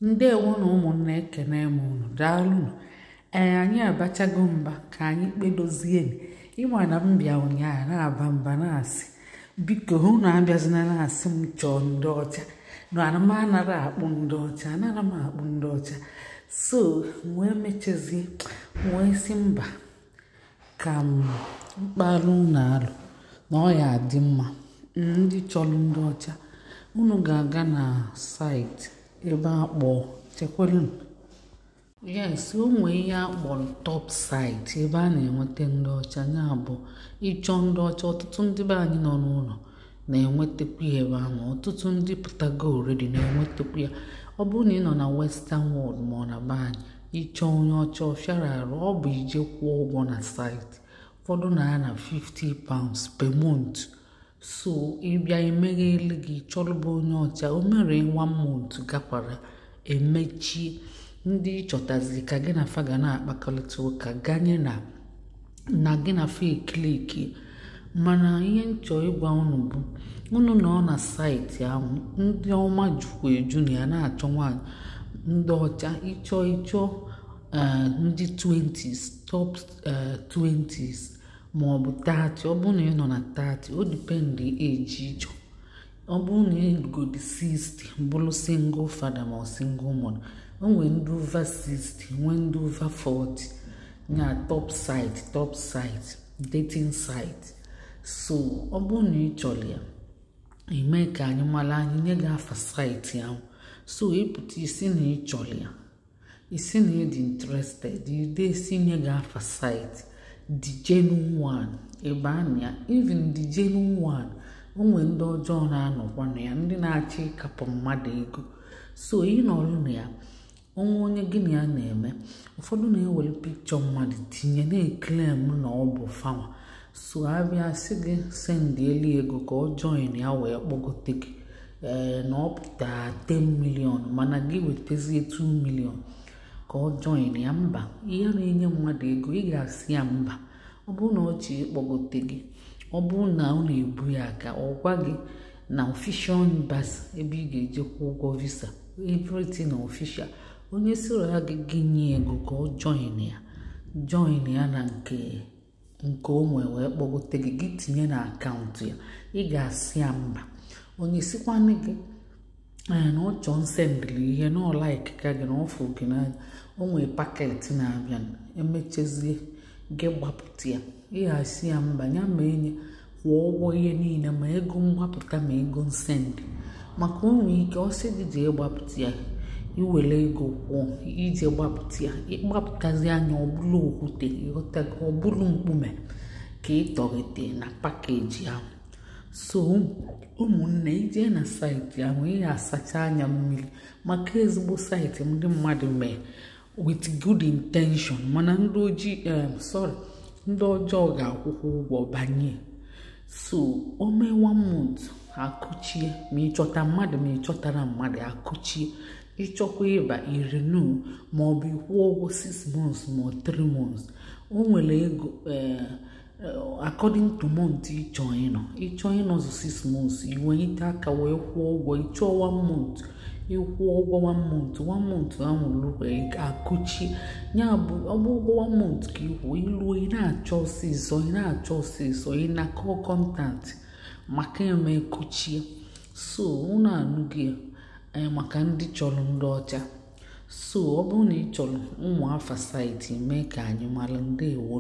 Ndewo na ụmụnne ekene m unu daalụnụ. Anyị abachago mba ka anyị kpedozie ịma na m bịa ụnyaahụ na-aba mba na-asị biko hụ na abịazina na-asị m chọọ ndị ọcha na m anara akpụ ndị ọcha anara m akpụ ndị ọcha so wee mechezie wee si mba ka m mkpalụ na alụ na ọ ya adị mma ndị chọrọ ndị ọcha unu ga-aga na saịtị ebe akpọ chekwalụ yes onwe ihe akpọrọ top site ebe a na-enweta ndị ọcha ya bụ ịchọ ndị ọcha ọtụtụ ndị be anyị nọ n'ụlọ na-enwetakwa ya ebe ahụ ọtụtụ ndị pụtago already na-enwetakwa ya ọ bụrụ na ị nọ na western world ma ọ na be anyị ịchọ onye ọcha ọfịara arụ ọ bụ ije kwụọ ụgwọ na site ụfọdụ na ya na £50 per month so ịbịa emegheli gị chọrọba onye ọcha o mere 1 month gakwara emechie ndị chọtazi ka gị na fa ga na-akpakọrịta ụka ganye na gị na fa ekiliki mana ihe nchọ ịgwa unu bụ unu nọ na saịtị ahụ ndị ọma jukwa eju na ya na-achọ nwaanyị ndị ọcha ịchọ ndị 20s top 20s ma ọ bụ 30 ọ bụrụ na ị nọ na 30 o dipendị eji ịchọ ọ bụrụ na ị godi 60 bụrụ single father ma ọ single mother onwe ndị over 60 nwee ndị over 40 nya top site dating site so ọ bụrụ na ị chọrọ ya ime ka anyị mara anyị nye gị afa site ahụ so ịpụta isi na ị chọrọ ya isi na ị dị interested ide isi nye gị afa site the genuine one ebe a na ya even the genuine one onwe ndị ọjọọ na-anọkwa na ya ndị na-achọ ịkapụ mmadụ ego so ị nọrụ na ya onye gị na ya na-eme ụfọdụ na-ewere pikchọ mmadụ tinye na-eklem na ọ bụ fawa so abịa sị gị sendị elu ego ka ọ join ya wee kpọgote gị na ọ pụta 10 million mana gị wetazie 2 million ka ọ join ya mba ihe na-enye mmadụ ego ị ga-asị ya mba ọ bụrụ na ọ chi ịkpọgote gị ọ bụrụ na ọ na-ebu ya aka ọ gwa gị na official embassy ebe ị ga-eje kwụ ụgwọ visa everything na official onye sịrị ya gị nye ego ka ọ join ya na nke o nwee wee kpọgote gị tinye na akaụntụ ya ị ga-asị ya mba onye sikwanị gị na ọ chọọ nsendịrị ihe na ọ like ka gị na ọfụ gị n'anya o nwee paketị na-abịa emechezie gị gbapụta ya ị ga-asị ya mba ya ma enye kwụọ ụgwọ ihe niile ma ego mgbapụta ma ego nsendị maka o nwee ike ọ sị gị jee gbapụta ya iwere ego kwụọ ije gbapụta ya ịgbapụtazi anya ọbụla okwute ịghọtago ọbụla mkpume ka ịtọghete na pakeji ahụ so ụmụnne ije na saịtị ahụ ị ga-asacha anya mmiri maka ezigbo saịtị ndị mmadụ mee with good intention mana ndị ọjọọ ga-akwụkwọ ụgwọ banye so o mee 1 month akụchie ma ịchọta mmadụ ma ịchọtara mmadụ akụchie ịchọkwa ịba irenu ma ọ bụ ịkwụọ ụgwọ 6 months ma 3 months o nwere ego according to month ịchọ ịnọzụ 6 months iwenyite aka wee kwụọ ụgwọ ịchọ 1 month ịkwụọ ụgwọ 1 month ahụ lụrụ akụchi ya bụ ọ bụ ụgwọ 1 month ka ịkwụọ iluo ị na-achọ ọsịsọ ị na-akọ kọntaktị maka eme kuchie so unu anụghị maka ndị chọrọ ndị ọcha so ọ bụrụ na ị chọrọ ụmụ afa saịtị mee ka anyị mara ndewo.